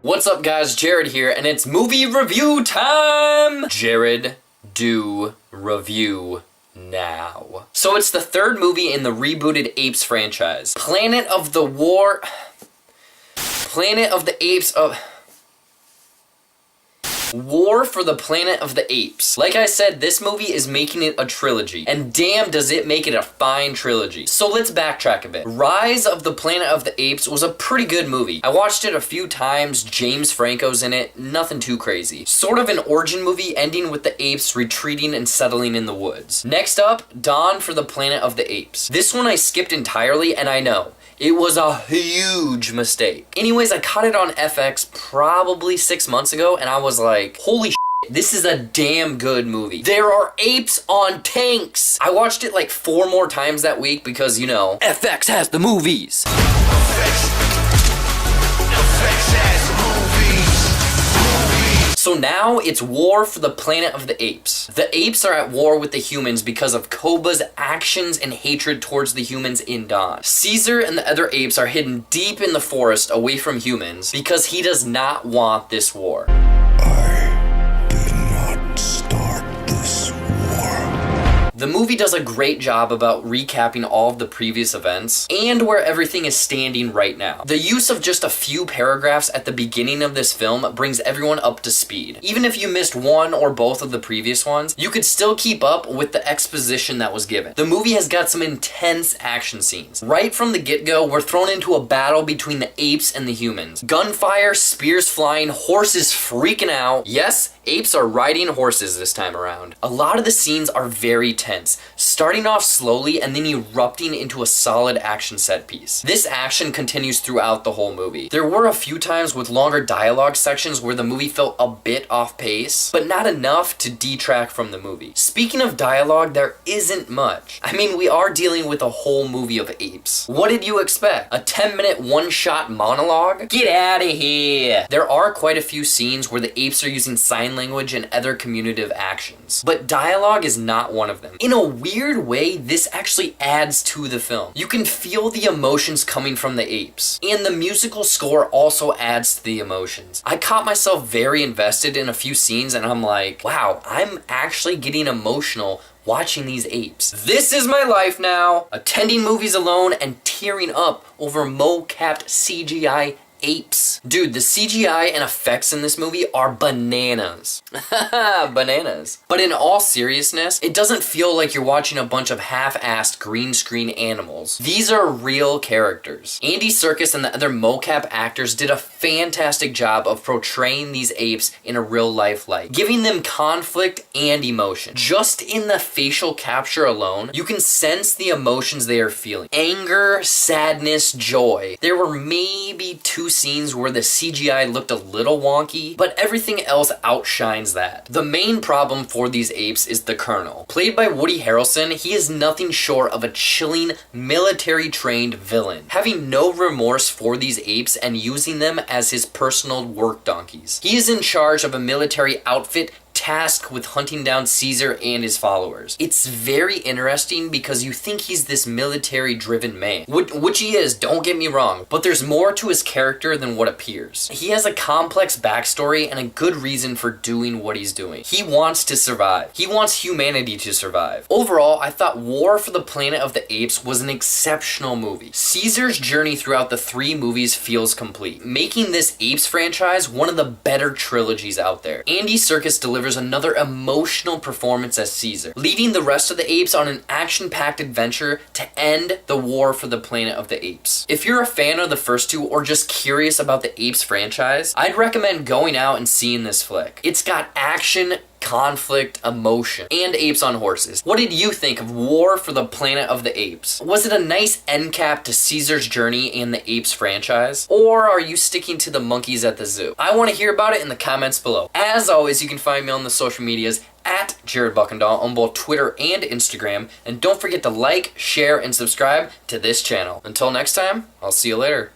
What's up guys, Jared here, and it's movie review time! Jared, do review now. So it's the third movie in the rebooted Apes franchise. Planet of the Apes of... War for the Planet of the Apes. Like I said, this movie is making it a trilogy, and damn does it make it a fine trilogy. So let's backtrack a bit. Rise of the Planet of the Apes was a pretty good movie. I watched it a few times, James Franco's in it, nothing too crazy. Sort of an origin movie ending with the apes retreating and settling in the woods. Next up, Dawn for the Planet of the Apes. This one I skipped entirely, and I know. It was a huge mistake. Anyways, I caught it on FX probably 6 months ago, and I was like, holy shit, this is a damn good movie. There are apes on tanks! I watched it like 4 more times that week because, you know, FX has the movies. So now it's War for the Planet of the Apes. The apes are at war with the humans because of Koba's actions and hatred towards the humans in Dawn. Caesar and the other apes are hidden deep in the forest away from humans because he does not want this war. I did not start this war. The movie does a great job about recapping all of the previous events and where everything is standing right now. The use of just a few paragraphs at the beginning of this film brings everyone up to speed. Even if you missed one or both of the previous ones, you could still keep up with the exposition that was given. The movie has got some intense action scenes. Right from the get-go, we're thrown into a battle between the apes and the humans. Gunfire, spears flying, horses freaking out. Yes, apes are riding horses this time around. A lot of the scenes are very tense, starting off slowly and then erupting into a solid action set piece. This action continues throughout the whole movie. There were a few times with longer dialogue sections where the movie felt a bit off pace, but not enough to detract from the movie. Speaking of dialogue, there isn't much. I mean, we are dealing with a whole movie of apes. What did you expect? A 10-minute one-shot monologue? Get out of here! There are quite a few scenes where the apes are using sign language and other communicative actions, but dialogue is not one of them. In a weird way, this actually adds to the film. You can feel the emotions coming from the apes, and the musical score also adds to the emotions. I caught myself very invested in a few scenes, and I'm like, wow, I'm actually getting emotional watching these apes. This is my life now, attending movies alone and tearing up over mo-capped CGI apes. Dude, the CGI and effects in this movie are bananas. Bananas. But in all seriousness, it doesn't feel like you're watching a bunch of half-assed green screen animals. These are real characters. Andy Serkis and the other mocap actors did a fantastic job of portraying these apes in a real life light, giving them conflict and emotion. Just in the facial capture alone, you can sense the emotions they are feeling. Anger, sadness, joy. There were maybe 2 scenes where the CGI looked a little wonky, but everything else outshines that. The main problem for these apes is the Colonel. Played by Woody Harrelson, he is nothing short of a chilling, military-trained villain, having no remorse for these apes and using them as his personal work donkeys. He is in charge of a military outfit tasked with hunting down Caesar and his followers. It's very interesting because you think he's this military-driven man, which he is, don't get me wrong, but there's more to his character than what appears. He has a complex backstory and a good reason for doing what he's doing. He wants to survive. He wants humanity to survive. Overall, I thought War for the Planet of the Apes was an exceptional movie. Caesar's journey throughout the 3 movies feels complete, making this Apes franchise one of the better trilogies out there. Andy Serkis delivers another emotional performance as Caesar, leading the rest of the apes on an action-packed adventure to end the War for the Planet of the Apes. If you're a fan of the first 2 or just curious about the Apes franchise, I'd recommend going out and seeing this flick. It's got action, conflict, emotion, and apes on horses. What did you think of War for the Planet of the Apes? Was it a nice end cap to Caesar's journey and the Apes franchise? Or are you sticking to the monkeys at the zoo? I want to hear about it in the comments below. As always, you can find me on the social medias at Jared Buckendahl on both Twitter and Instagram, and don't forget to like, share, and subscribe to this channel. Until next time, I'll see you later.